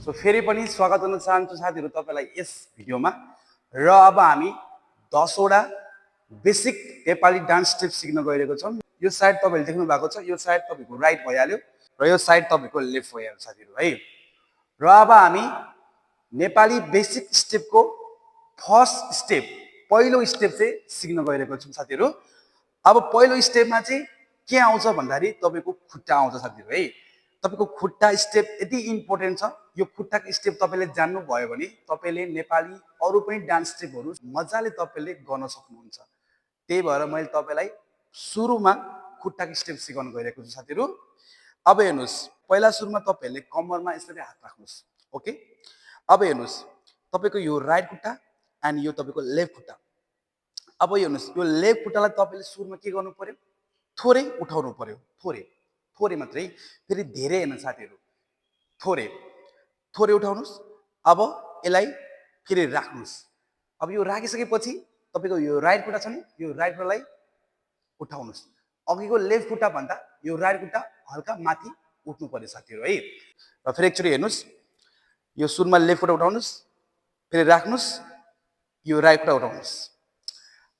So फेरि पनि स्वागत गर्न चाहन्छु साथीहरू तपाईलाई यस भिडियोमा र अब हामी 10 वटा बेसिक नेपाली डान्स स्टेप सिक्न गइरहेको छौं। यो साइड तपाईले देख्नु भएको छ, यो साइड तपाईको राइट भइहाल्यो र यो साइड तपाईको लेफ्ट भइहाल्यो साथीहरू है। र अब हामी नेपाली बेसिक स्टेपको फर्स्ट स्टेप पहिलो स्टेप चाहिँ सिक्न गइरहेको छौं साथीहरू। अब पहिलो स्टेपमा चाहिँ के आउँछ भन्दाखेरि तपाईको खुट्टा आउँछ साथीहरू है। तपाईको खुट्टा स्टेप यति इम्पोर्टेन्ट छ। यो खुट्टाको स्टेप तपाईले जान्नु भयो भने तपाईले नेपाली अरु पनि डान्स स्टेपहरु मजाले तपाईले गर्न सक्नुहुन्छ। त्यही भएर मैले तपाईलाई सुरुमा खुट्टाको स्टेप सिकाउन गइरहेको छु साथीहरू। अब हेर्नुस्, पहिला सुरुमा तपाईले कम्मरमा यसरी हात राख्नुस्। ओके, अब हेर्नुस् तपाईको यो राइट खुट्टा एन्ड यो तपाईको लेफ्ट खुट्टा। अब हेर्नुस्, यो लेफ्ट खुट्टालाई तपाईले सुरुमा के गर्नु पर्यो, थोरै उठाउनु पर्यो, थोरै मात्रै, फेरि धेरै हैन साथीहरू, थोरै उठाउनुस्। अब यसलाई फेरि राख्नुस्। अब यो राखिसकेपछि तपाईको यो राइट खुट्टा छ नि, यो राइट खुट्टालाई उठाउनुस्। अघिको लेफ्ट खुट्टा भन्दा यो राइट खुट्टा हल्का माथि उठ्नु पर्यो साथीहरू है। र फेरि एकचोटी हेर्नुस्, यो सुरुमा लेफ्ट खुट्टा उठाउनुस्, फेरि राख्नुस्, यो राइट खुट्टा उठाउनुस्।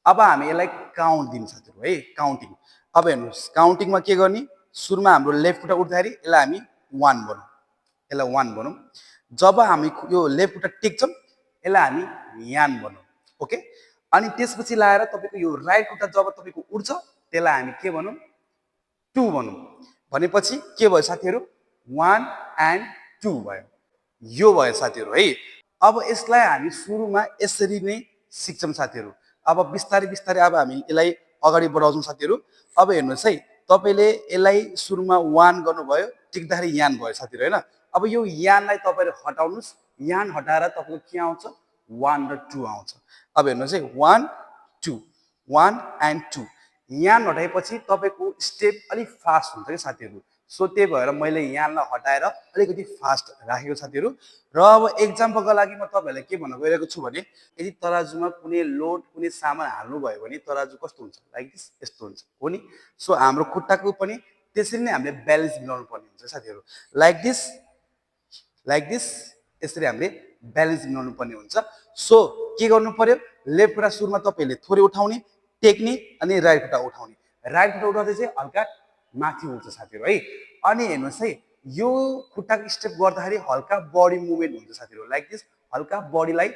अब हामी यसलाई काउन्ट दिन्छौं साथीहरू है, काउन्टिङ। अब हेर्नुस्, काउन्टिङमा के गर्ने, सुरुमा हाम्रो लेफ्ट खुट्टा उठ्दाखेरि यसलाई हामी 1 भनौं, यसलाई 1 भनौं। जब हामी यो लेफ्ट खुट्टा टेक्छौं यसलाई हामी यान भनौं। ओके, अनि त्यसपछि लाएर तपाईको यो राइट खुट्टा जब तपाईको उठ्छ त्यसलाई हामी के भनौं, 2 भनौं। भनेपछि के भयो साथीहरू, 1 एन्ड 2 भयो। यो भयो साथीहरू है। अब यसलाई हामी सुरुमा यसरी नै सिक्छौं साथीहरू। अब बिस्तारै बिस्तारै अब हामी यसलाई अगाडि बढाउँछौं साथीहरू। अब हेर्नुस् है, तपाईले यसलाई सुरुमा 1 गर्नुभयो, टिक्दाखेरि यान भयो साथीहरू हैन। अब यो यानलाई तपाईले हटाउनुस्, यान हटाएर तपाईको के आउँछ, 1 र 2 आउँछ। अब हेर्नुस् है, 1 2, 1 एन्ड 2। यान हटाएपछि तपाईको स्टेप अलि फास्ट हुन्छ के साथीहरू। सो त्यही भएर मैले यानलाई हटाएर अलिकति फास्ट राखेको साथीहरू। र अब एक्जाम्पलको लागि म तपाईहरुलाई के भन्न गइरहेको छु भने, यदि तराजुमा कुनै लोड कुनै सामान हाल्नु भयो भने तराजु कस्तो हुन्छ, लाइक दिस, यस्तो हुन्छ हो नि। सो हाम्रो खुट्टाको पनि त्यसरी नै हामीले ब्यालेन्स मिलाउनु पर्ने हुन्छ साथीहरू। लाइक दिस यसरी हामीले ब्यालेन्स मिलाउनु पर्ने हुन्छ। सो के गर्नु पर्यो, लेफ्ट खुट्टा सुरुमा तपाईले थोरै उठाउने, टेक्ने, अनि राइट खुट्टा उठाउने। राइट खुट्टा उठाउँदै चाहिँ हल्का माथि उठ्छ साथीहरू है। अनि हेर्नुस् है, यो खुट्टाको स्टेप गर्दाखेरि हल्का बडी मुभमेन्ट हुन्छ साथीहरू। लाइक दिस, हल्का बडीलाई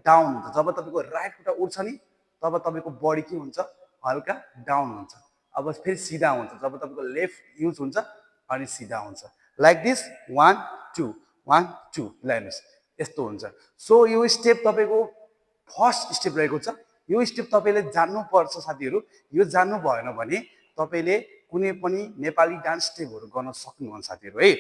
डाउन हुन्छ। जब तपाईको राइट खुट्टा उठ्छ नि तब तपाईको बडी के हुन्छ, हल्का डाउन हुन्छ। अब फेरि सिधा हुन्छ जब तपाईको लेफ्ट युज हुन्छ अनि सिधा हुन्छ। लाइक दिस, 1 2 1 2, लाइनस यस्तो हुन्छ। सो यो स्टेप तपाईको फर्स्ट स्टेप रहेको छ। यो स्टेप तपाईले जान्नु पर्छ साथीहरू। यो जान्नु भएन भने तपाईले कुनै पनि नेपाली डान्स स्टेपहरु गर्न सक्नुहुन्न साथीहरू है।